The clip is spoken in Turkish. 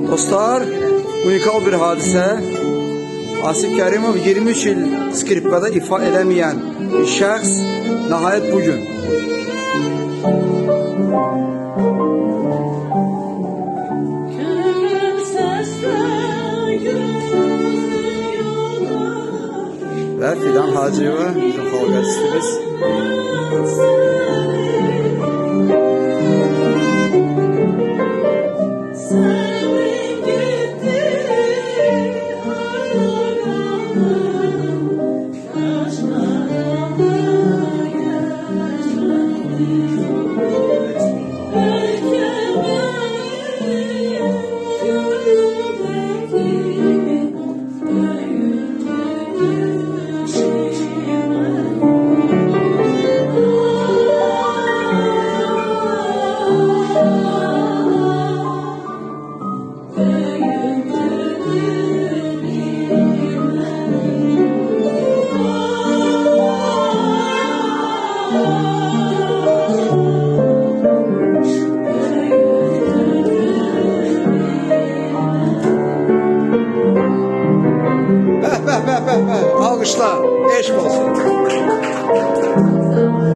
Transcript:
Dostlar, unikal bir hadisə. Asif Kərimov 23 il skripkada ifa edəməyən bir şəxs nəhayət bugün. Və Fidan Hacıyeva bizim xalq artistimiz. Alkışlar, eşk olsun.